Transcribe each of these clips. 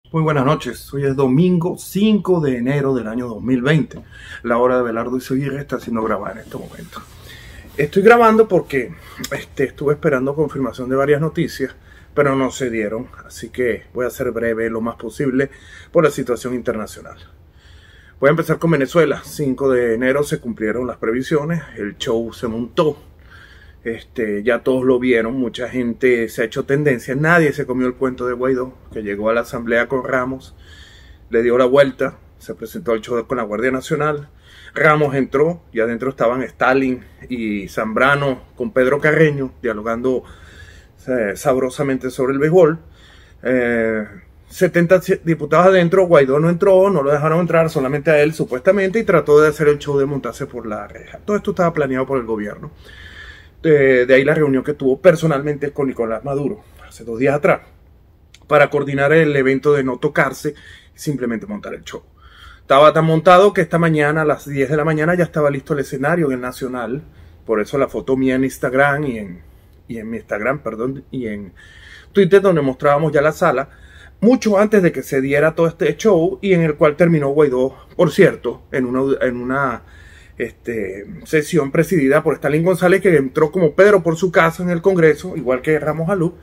Muy buenas noches, hoy es domingo 5 de enero del año 2020. La hora de Belardo Izaguirre está siendo grabada en este momento. Estoy grabando porque estuve esperando confirmación de varias noticias, pero no se dieron, así que voy a ser breve lo más posible por la situación internacional. Voy a empezar con Venezuela. 5 de enero se cumplieron las previsiones, el show se montó. Ya todos lo vieron, mucha gente se ha hecho tendencia, nadie se comió el cuento de Guaidó, que llegó a la asamblea con Ramos, le dio la vuelta, se presentó al show con la Guardia Nacional, Ramos entró y adentro estaban Stalin y Zambrano con Pedro Carreño dialogando sabrosamente sobre el béisbol. 70 diputados adentro, Guaidó no entró, no lo dejaron entrar, solamente a él supuestamente, y trató de hacer el show de montarse por la reja. Todo esto estaba planeado por el gobierno. De ahí la reunión que tuvo personalmente con Nicolás Maduro hace 2 días atrás para coordinar el evento de no tocarse y simplemente montar el show. Estaba tan montado que esta mañana a las 10 de la mañana ya estaba listo el escenario en el Nacional. Por eso la foto mía en Instagram y en mi Instagram, perdón, y en Twitter, donde mostrábamos ya la sala mucho antes de que se diera todo este show, y en el cual terminó Guaidó, por cierto, en una sesión presidida por Stalin González, que entró como Pedro por su casa en el Congreso, igual que Ramos Alú,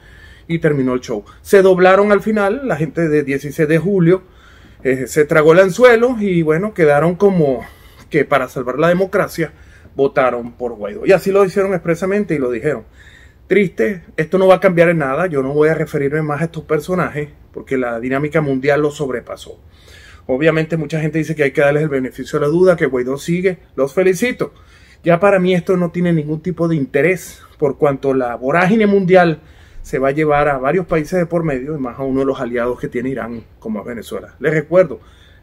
y terminó el show. Se doblaron al final, la gente de 16 de julio se tragó el anzuelo y bueno, quedaron como que para salvar la democracia votaron por Guaidó. Y así lo hicieron expresamente y lo dijeron. Triste, esto no va a cambiar en nada, yo no voy a referirme más a estos personajes porque la dinámica mundial lo sobrepasó. Obviamente mucha gente dice que hay que darles el beneficio de la duda, que Guaidó sigue. Los felicito. Ya para mí esto no tiene ningún tipo de interés, por cuanto la vorágine mundial se va a llevar a varios países de por medio, y más a uno de los aliados que tiene Irán, como es Venezuela. Les recuerdo,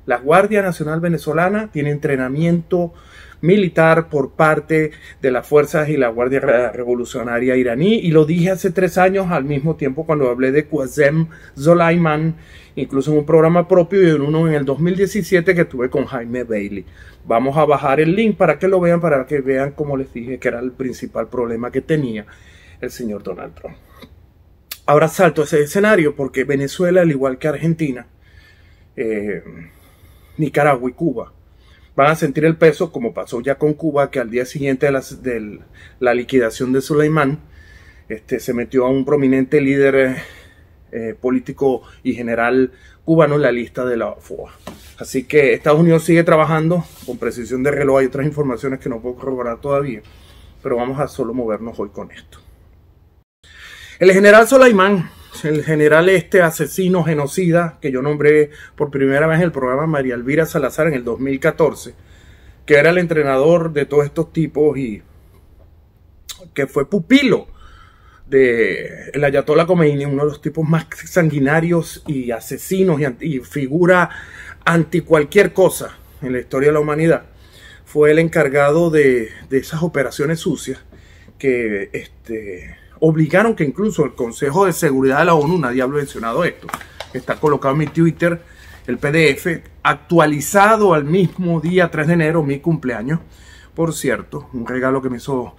la Guardia Nacional Venezolana tiene entrenamiento militar por parte de las fuerzas y la Guardia Revolucionaria iraní, y lo dije hace 3 años al mismo tiempo cuando hablé de Qasem Soleimani, incluso en un programa propio, y en uno en el 2017 que tuve con Jaime Bailey. Vamos a bajar el link para que lo vean, para que vean, como les dije, que era el principal problema que tenía el señor Donald Trump. Ahora salto a ese escenario porque Venezuela, al igual que Argentina, Nicaragua y Cuba, van a sentir el peso, como pasó ya con Cuba, que al día siguiente de la liquidación de Soleimani, se metió a un prominente líder político y general cubano en la lista de la FOA. Así que Estados Unidos sigue trabajando con precisión de reloj. Hay otras informaciones que no puedo corroborar todavía, pero vamos a solo movernos hoy con esto. El general Soleimani, el general asesino genocida que yo nombré por primera vez en el programa María Elvira Salazar en el 2014, que era el entrenador de todos estos tipos y que fue pupilo de el Ayatollah Khomeini, uno de los tipos más sanguinarios y asesinos y figura anti cualquier cosa en la historia de la humanidad. Fue el encargado de esas operaciones sucias que obligaron que incluso el Consejo de Seguridad de la ONU, nadie ha mencionado esto, está colocado en mi Twitter, el PDF, actualizado al mismo día 3 de enero, mi cumpleaños, por cierto, un regalo que me hizo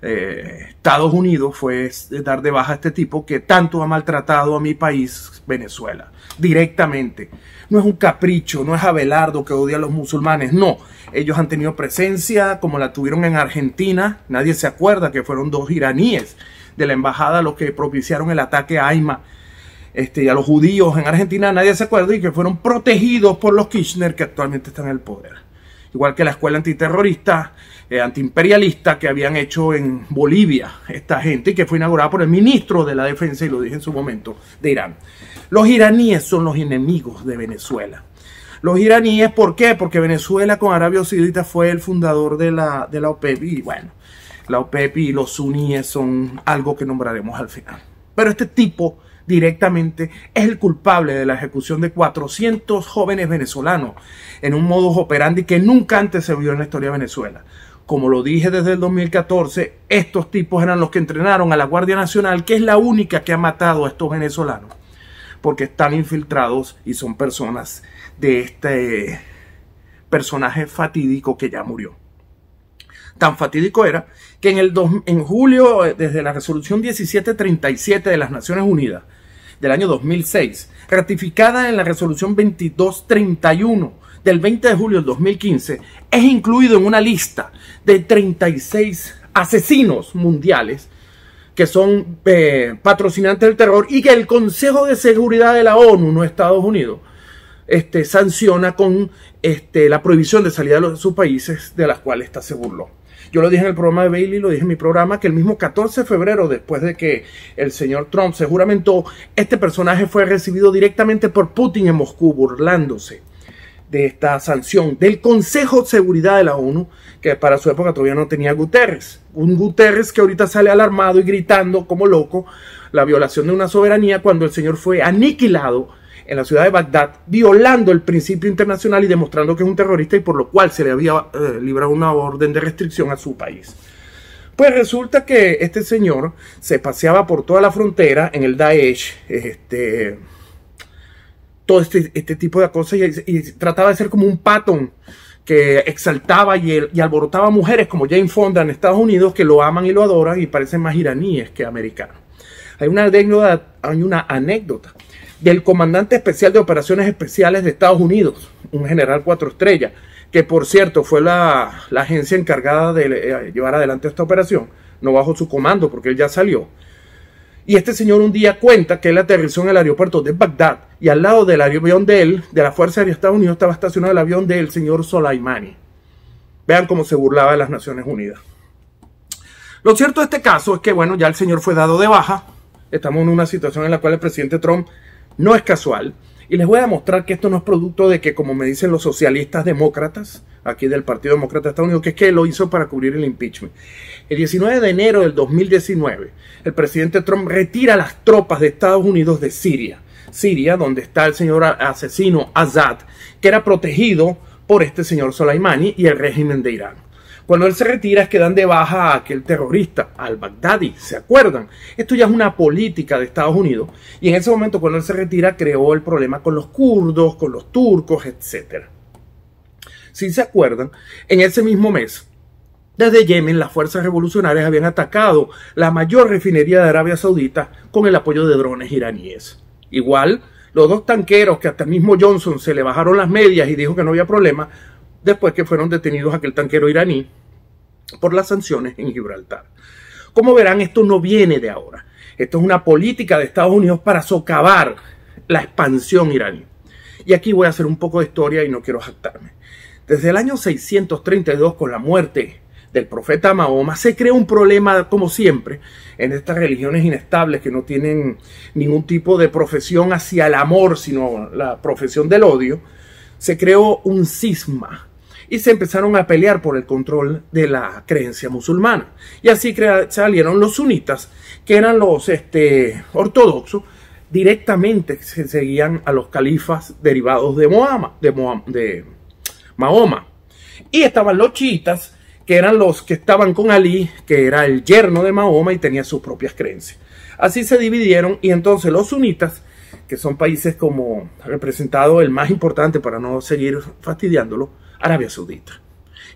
Estados Unidos fue dar de baja a este tipo que tanto ha maltratado a mi país, Venezuela, directamente. No es un capricho, no es Abelardo que odia a los musulmanes, no. Ellos han tenido presencia como la tuvieron en Argentina. Nadie se acuerda que fueron 2 iraníes de la embajada los que propiciaron el ataque a Ayma y a los judíos en Argentina. Nadie se acuerda, y que fueron protegidos por los Kirchner, que actualmente están en el poder. Igual que la escuela antiterrorista, antiimperialista que habían hecho en Bolivia esta gente, y que fue inaugurada por el ministro de la Defensa, y lo dije en su momento, de Irán. Los iraníes son los enemigos de Venezuela. Los iraníes, ¿por qué? Porque Venezuela con Arabia Saudita fue el fundador de la OPEP, y bueno, la OPEP y los suníes son algo que nombraremos al final. Pero este tipo directamente es el culpable de la ejecución de 400 jóvenes venezolanos en un modus operandi que nunca antes se vio en la historia de Venezuela. Como lo dije desde el 2014, estos tipos eran los que entrenaron a la Guardia Nacional, que es la única que ha matado a estos venezolanos, porque están infiltrados y son personas de este personaje fatídico que ya murió. Tan fatídico era que en julio, desde la resolución 1737 de las Naciones Unidas, del año 2006, ratificada en la resolución 2231 del 20 de julio del 2015, es incluido en una lista de 36 asesinos mundiales que son patrocinantes del terror y que el Consejo de Seguridad de la ONU, no Estados Unidos, sanciona con la prohibición de salida de sus países, de las cuales esta se burló. Yo lo dije en el programa de Bailey, lo dije en mi programa, que el mismo 14 de febrero, después de que el señor Trump se juramentó, este personaje fue recibido directamente por Putin en Moscú, burlándose de esta sanción del Consejo de Seguridad de la ONU, que para su época todavía no tenía Guterres. Un Guterres que ahorita sale alarmado y gritando como loco la violación de una soberanía cuando el señor fue aniquilado en la ciudad de Bagdad, violando el principio internacional y demostrando que es un terrorista, y por lo cual se le había librado una orden de restricción a su país. Pues resulta que este señor se paseaba por toda la frontera en el Daesh, todo este tipo de cosas, y trataba de ser como un patón que exaltaba y alborotaba a mujeres como Jane Fonda en Estados Unidos, que lo aman y lo adoran y parecen más iraníes que americanos. Hay una anécdota del comandante especial de operaciones especiales de Estados Unidos, un general 4 estrellas, que por cierto fue la agencia encargada de llevar adelante esta operación, no bajo su comando porque él ya salió. Y este señor un día cuenta que él aterrizó en el aeropuerto de Bagdad y al lado del avión de él, de la Fuerza Aérea de Estados Unidos, estaba estacionado el avión del señor Soleimani. Vean cómo se burlaba de las Naciones Unidas. Lo cierto de este caso es que, bueno, ya el señor fue dado de baja. Estamos en una situación en la cual el presidente Trump no es casual. Y les voy a demostrar que esto no es producto de que, como me dicen los socialistas demócratas, aquí del Partido Demócrata de Estados Unidos, que es que lo hizo para cubrir el impeachment. El 19 de enero del 2019, el presidente Trump retira las tropas de Estados Unidos de Siria. Siria, donde está el señor asesino Assad, que era protegido por este señor Soleimani y el régimen de Irán. Cuando él se retira es que dan de baja a aquel terrorista, al-Baghdadi, ¿se acuerdan? Esto ya es una política de Estados Unidos, y en ese momento cuando él se retira creó el problema con los kurdos, con los turcos, etc. Si se acuerdan, en ese mismo mes, desde Yemen, las fuerzas revolucionarias habían atacado la mayor refinería de Arabia Saudita con el apoyo de drones iraníes. Igual, los dos tanqueros que hasta el mismo Johnson se le bajaron las medias y dijo que no había problema, después que fueron detenidos aquel tanquero iraní por las sanciones en Gibraltar. Como verán, esto no viene de ahora. Esto es una política de Estados Unidos para socavar la expansión iraní. Y aquí voy a hacer un poco de historia y no quiero jactarme. Desde el año 632, con la muerte del profeta Mahoma, se creó un problema, como siempre, en estas religiones inestables que no tienen ningún tipo de profesión hacia el amor, sino la profesión del odio. Se creó un cisma y se empezaron a pelear por el control de la creencia musulmana. Y así salieron los sunitas, que eran los ortodoxos, directamente se seguían a los califas derivados de Mahoma. Y estaban los chiitas, que eran los que estaban con Ali, que era el yerno de Mahoma y tenía sus propias creencias. Así se dividieron, y entonces los sunitas, que son países como representado el más importante, para no seguir fastidiándolo, Arabia Saudita.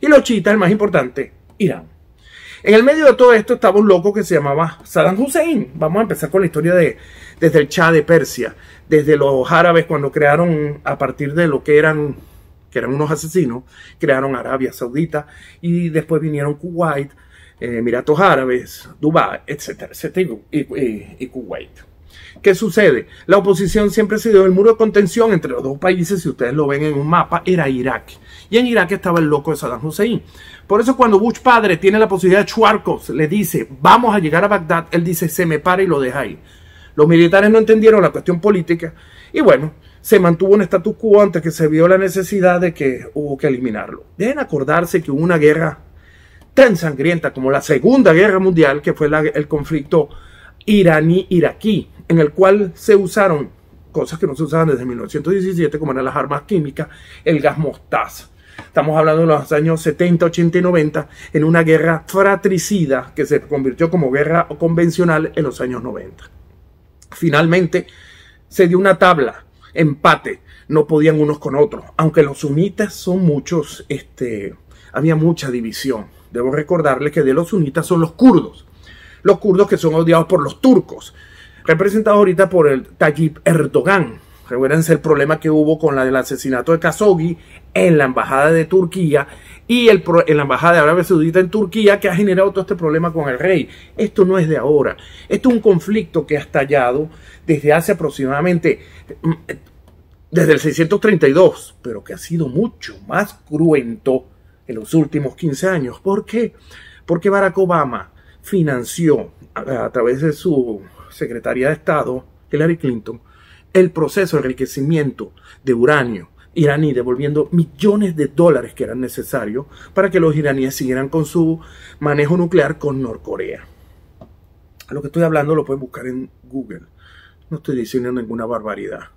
Y los chiitas, el más importante, Irán. En el medio de todo esto estaba un loco que se llamaba Saddam Hussein. Vamos a empezar con la historia desde el Shah de Persia, desde los árabes cuando crearon, a partir de lo que eran unos asesinos, crearon Arabia Saudita, y después vinieron Kuwait, Emiratos Árabes, Dubái, etcétera, y Kuwait. ¿Qué sucede? La oposición siempre se dio, el muro de contención entre los dos países, si ustedes lo ven en un mapa, era Irak. Y en Irak estaba el loco de Saddam Hussein. Por eso cuando Bush padre tiene la posibilidad de Schwarzkopf, le dice, vamos a llegar a Bagdad, él dice, se me para y lo deja ahí. Los militares no entendieron la cuestión política y bueno, se mantuvo un status quo antes que se vio la necesidad de que hubo que eliminarlo. Deben acordarse que hubo una guerra tan sangrienta como la Segunda Guerra Mundial, que fue el conflicto iraní-iraquí, en el cual se usaron cosas que no se usaban desde 1917, como eran las armas químicas, el gas mostaza. Estamos hablando de los años 70, 80 y 90, en una guerra fratricida que se convirtió como guerra convencional en los años 90. Finalmente se dio una tabla, empate, no podían unos con otros, aunque los sunitas son muchos, había mucha división. Debo recordarles que de los sunitas son los kurdos que son odiados por los turcos. representado ahorita por el Tayyip Erdogan. Recuérdense el problema que hubo con el asesinato de Khashoggi en la embajada de Turquía y en la embajada de Arabia Saudita en Turquía, que ha generado todo este problema con el rey. Esto no es de ahora. Esto es un conflicto que ha estallado desde hace aproximadamente, desde el 632, pero que ha sido mucho más cruento en los últimos 15 años. ¿Por qué? Porque Barack Obama financió a través de su secretaria de Estado, Hillary Clinton, el proceso de enriquecimiento de uranio iraní, devolviendo millones de dólares que eran necesarios para que los iraníes siguieran con su manejo nuclear con Norcorea. A lo que estoy hablando lo pueden buscar en Google. No estoy diciendo ninguna barbaridad.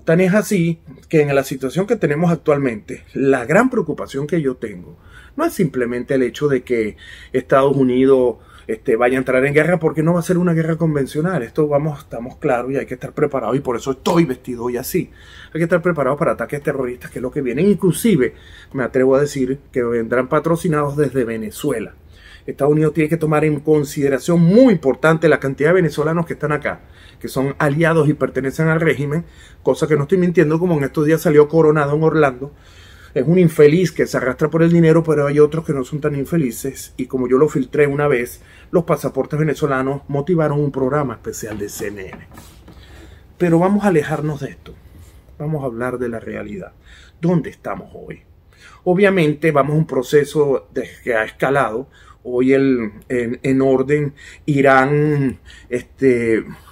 Tan es así que en la situación que tenemos actualmente, la gran preocupación que yo tengo no es simplemente el hecho de que Estados Unidos vaya a entrar en guerra, porque no va a ser una guerra convencional. Estamos claros y hay que estar preparados, y por eso estoy vestido hoy así. Hay que estar preparados para ataques terroristas, que es lo que vienen. Inclusive me atrevo a decir que vendrán patrocinados desde Venezuela. Estados Unidos tiene que tomar en consideración muy importante la cantidad de venezolanos que están acá, que son aliados y pertenecen al régimen, cosa que no estoy mintiendo, como en estos días salió Coronado en Orlando. Es un infeliz que se arrastra por el dinero, pero hay otros que no son tan infelices, y como yo lo filtré una vez, los pasaportes venezolanos motivaron un programa especial de CNN. Pero vamos a alejarnos de esto. Vamos a hablar de la realidad. ¿Dónde estamos hoy? Obviamente vamos a un proceso que ha escalado. Hoy en orden, Irán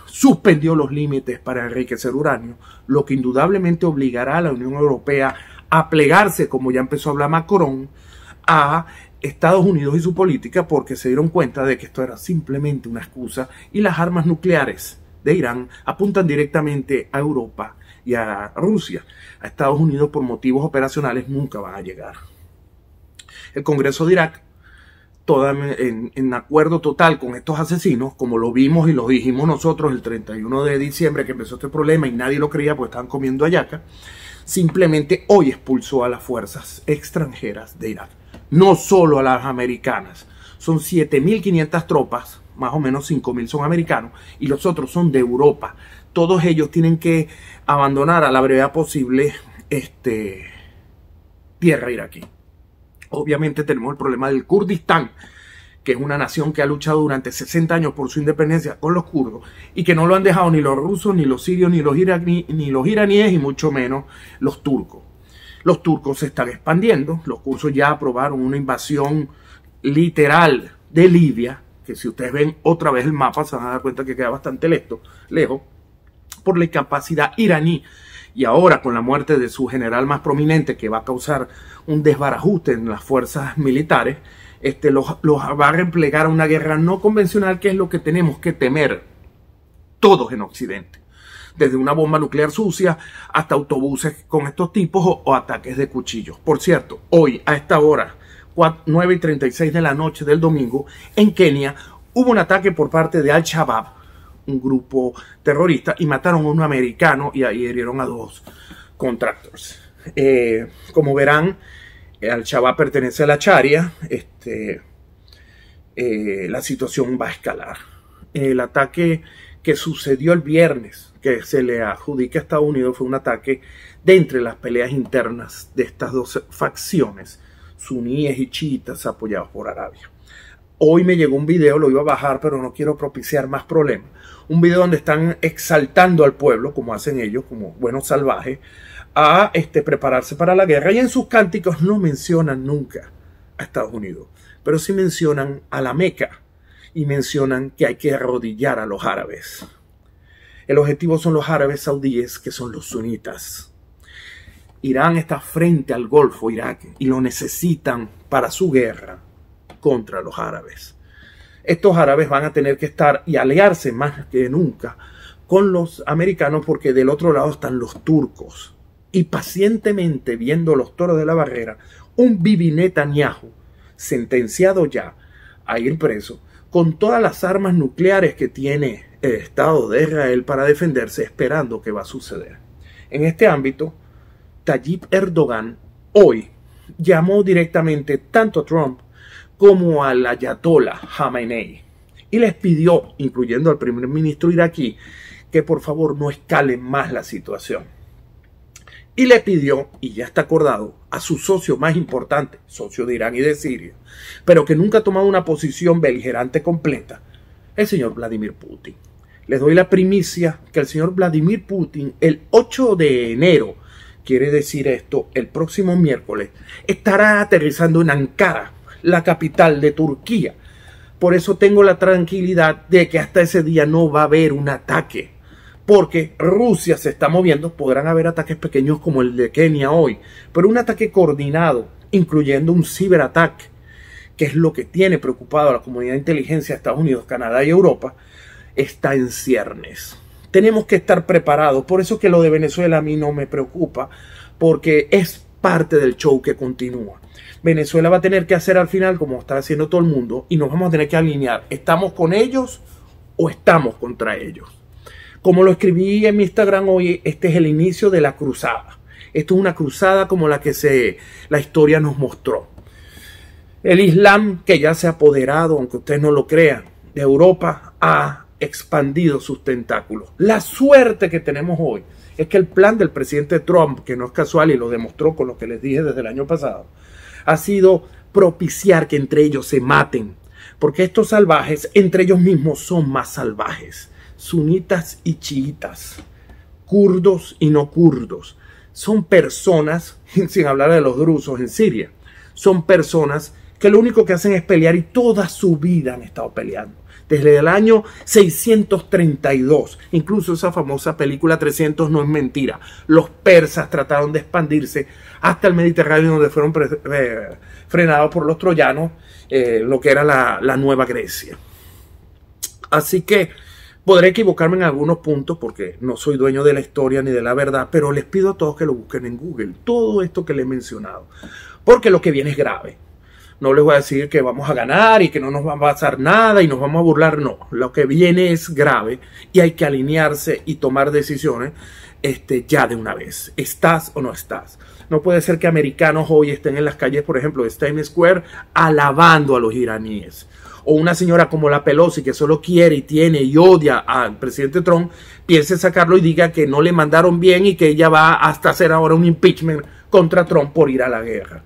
suspendió los límites para enriquecer uranio, lo que indudablemente obligará a la Unión Europea a plegarse, como ya empezó a hablar Macron, a Estados Unidos y su política, porque se dieron cuenta de que esto era simplemente una excusa, y las armas nucleares de Irán apuntan directamente a Europa y a Rusia. A Estados Unidos, por motivos operacionales, nunca van a llegar. El Congreso de Irak, en acuerdo total con estos asesinos, como lo vimos y lo dijimos nosotros el 31 de diciembre que empezó este problema y nadie lo creía porque estaban comiendo hallaca, simplemente hoy expulsó a las fuerzas extranjeras de Irak. No solo a las americanas. Son 7.500 tropas, más o menos 5.000 son americanos y los otros son de Europa. Todos ellos tienen que abandonar a la brevedad posible tierra iraquí. Obviamente tenemos el problema del Kurdistán, que es una nación que ha luchado durante 60 años por su independencia con los kurdos y que no lo han dejado ni los rusos, ni los sirios, ni los iraníes y mucho menos los turcos. Los turcos se están expandiendo. Los kurdos ya aprobaron una invasión literal de Libia, que si ustedes ven otra vez el mapa se van a dar cuenta que queda bastante lejos por la incapacidad iraní. Y ahora, con la muerte de su general más prominente, que va a causar un desbarajuste en las fuerzas militares, los va a replegar a una guerra no convencional, que es lo que tenemos que temer todos en Occidente. Desde una bomba nuclear sucia hasta autobuses con estos tipos o ataques de cuchillos. Por cierto, hoy a esta hora, 9:36 de la noche del domingo, en Kenia, hubo un ataque por parte de Al-Shabaab, un grupo terrorista, y mataron a un americano y ahí hirieron a 2 contractors. Como verán, Al-Shabaab pertenece a la Sharia. La situación va a escalar. El ataque que sucedió el viernes, que se le adjudica a Estados Unidos, fue un ataque de entre las peleas internas de estas dos facciones, suníes y chiitas, apoyados por Arabia. Hoy me llegó un video, lo iba a bajar, pero no quiero propiciar más problemas. Un video donde están exaltando al pueblo, como hacen ellos, como buenos salvajes, a prepararse para la guerra. Y en sus cánticos no mencionan nunca a Estados Unidos, pero sí mencionan a la Meca y mencionan que hay que arrodillar a los árabes. El objetivo son los árabes saudíes, que son los sunitas. Irán está frente al Golfo, Irak, y lo necesitan para su guerra contra los árabes. Estos árabes van a tener que estar y aliarse más que nunca con los americanos, porque del otro lado están los turcos. Y pacientemente, viendo los toros de la barrera, un Bibi Netanyahu, sentenciado ya a ir preso, con todas las armas nucleares que tiene el Estado de Israel para defenderse, esperando qué va a suceder. En este ámbito, Tayyip Erdogan hoy llamó directamente tanto a Trump como al Ayatollah Khamenei y les pidió, incluyendo al primer ministro iraquí, que por favor no escalen más la situación. Y le pidió, y ya está acordado, a su socio más importante, socio de Irán y de Siria, pero que nunca ha tomado una posición beligerante completa, el señor Vladimir Putin. Les doy la primicia que el señor Vladimir Putin, el 8 de enero, quiere decir esto, el próximo miércoles, estará aterrizando en Ankara, la capital de Turquía. Por eso tengo la tranquilidad de que hasta ese día no va a haber un ataque, porque Rusia se está moviendo. Podrán haber ataques pequeños como el de Kenia hoy, pero un ataque coordinado, incluyendo un ciberataque, que es lo que tiene preocupado a la comunidad de inteligencia de Estados Unidos, Canadá y Europa, está en ciernes. Tenemos que estar preparados. Por eso que lo de Venezuela a mí no me preocupa, porque es parte del show que continúa. Venezuela va a tener que hacer al final como está haciendo todo el mundo, y nos vamos a tener que alinear. ¿Estamos con ellos o estamos contra ellos? Como lo escribí en mi Instagram hoy, este es el inicio de la cruzada. Esto es una cruzada como la que la historia nos mostró. El Islam, que ya se ha apoderado, aunque ustedes no lo crean, de Europa, ha expandido sus tentáculos. La suerte que tenemos hoy es que el plan del presidente Trump, que no es casual y lo demostró con lo que les dije desde el año pasado, ha sido propiciar que entre ellos se maten, porque estos salvajes entre ellos mismos son más salvajes. Sunitas y chiitas, kurdos y no kurdos, son personas, sin hablar de los drusos en Siria, son personas que lo único que hacen es pelear, y toda su vida han estado peleando. Desde el año 632, incluso esa famosa película 300 no es mentira. Los persas trataron de expandirse hasta el Mediterráneo, donde fueron frenados por los troyanos, lo que era la Nueva Grecia. Así que podré equivocarme en algunos puntos porque no soy dueño de la historia ni de la verdad, pero les pido a todos que lo busquen en Google, todo esto que les he mencionado, porque lo que viene es grave. No les voy a decir que vamos a ganar y que no nos va a pasar nada y nos vamos a burlar, no. Lo que viene es grave y hay que alinearse y tomar decisiones ya de una vez. ¿Estás o no estás? No puede ser que americanos hoy estén en las calles, por ejemplo, de Times Square, alabando a los iraníes. O una señora como la Pelosi, que solo quiere y tiene y odia al presidente Trump, piense sacarlo y diga que no le mandaron bien y que ella va hasta hacer ahora un impeachment contra Trump por ir a la guerra.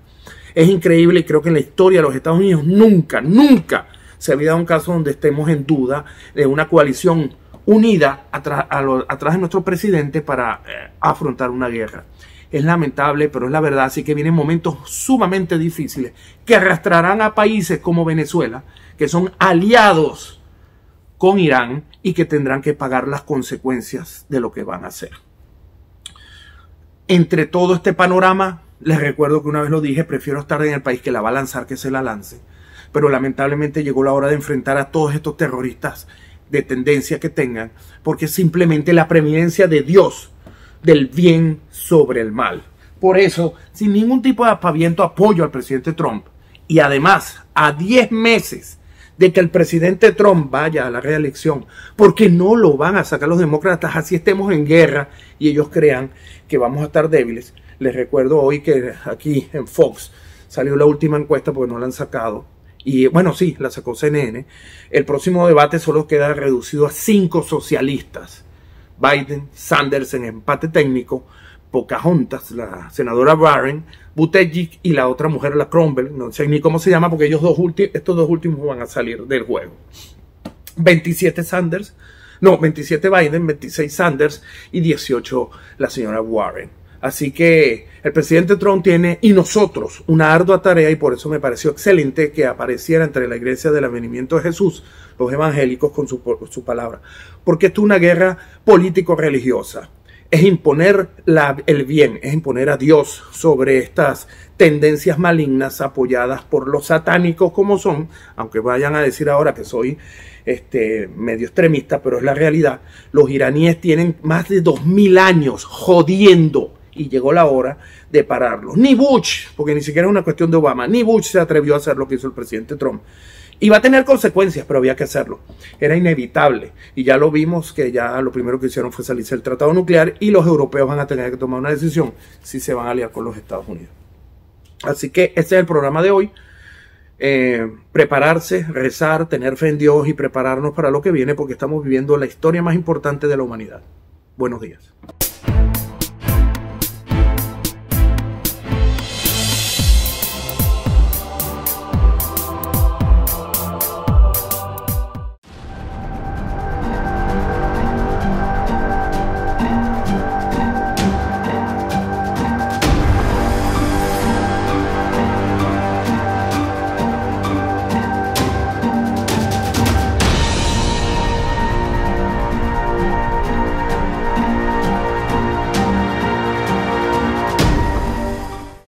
Es increíble, y creo que en la historia de los Estados Unidos nunca se había dado un caso donde estemos en duda de una coalición unida atrás de nuestro presidente para afrontar una guerra. Es lamentable, pero es la verdad. Así que vienen momentos sumamente difíciles que arrastrarán a países como Venezuela, que son aliados con Irán y que tendrán que pagar las consecuencias de lo que van a hacer. Entre todo este panorama, les recuerdo que una vez lo dije, prefiero estar en el país que la va a lanzar que se la lance. Pero lamentablemente llegó la hora de enfrentar a todos estos terroristas de tendencia que tengan, porque es simplemente la preeminencia de Dios, del bien sobre el mal. Por eso, sin ningún tipo de aspaviento, apoyo al presidente Trump. Y además, a 10 meses de que el presidente Trump vaya a la reelección, porque no lo van a sacar los demócratas, así estemos en guerra y ellos crean que vamos a estar débiles. Les recuerdo hoy que aquí en Fox salió la última encuesta, porque no la han sacado. Y bueno, sí, la sacó CNN. El próximo debate solo queda reducido a 5 socialistas. Biden, Sanders en empate técnico, Pocahontas, la senadora Warren, Buttigieg y la otra mujer, la Cromwell, no sé ni cómo se llama porque estos dos últimos van a salir del juego. 27 Biden, 26 Sanders y 18 la señora Warren. Así que el presidente Trump tiene, y nosotros, una ardua tarea, y por eso me pareció excelente que apareciera entre la iglesia del Advenimiento de Jesús, los evangélicos, con su palabra. Porque esto es una guerra político-religiosa. Es imponer el bien, es imponer a Dios sobre estas tendencias malignas apoyadas por los satánicos como son, aunque vayan a decir ahora que soy medio extremista, pero es la realidad. Los iraníes tienen más de 2000 años jodiendo y llegó la hora de pararlos. Ni Bush, porque ni siquiera es una cuestión de Obama, ni Bush se atrevió a hacer lo que hizo el presidente Trump. Iba a tener consecuencias, pero había que hacerlo. Era inevitable. Y ya lo vimos que ya lo primero que hicieron fue salirse del tratado nuclear y los europeos van a tener que tomar una decisión si se van a aliar con los Estados Unidos. Así que este es el programa de hoy. prepararse, rezar, tener fe en Dios y prepararnos para lo que viene, porque estamos viviendo la historia más importante de la humanidad. Buenos días.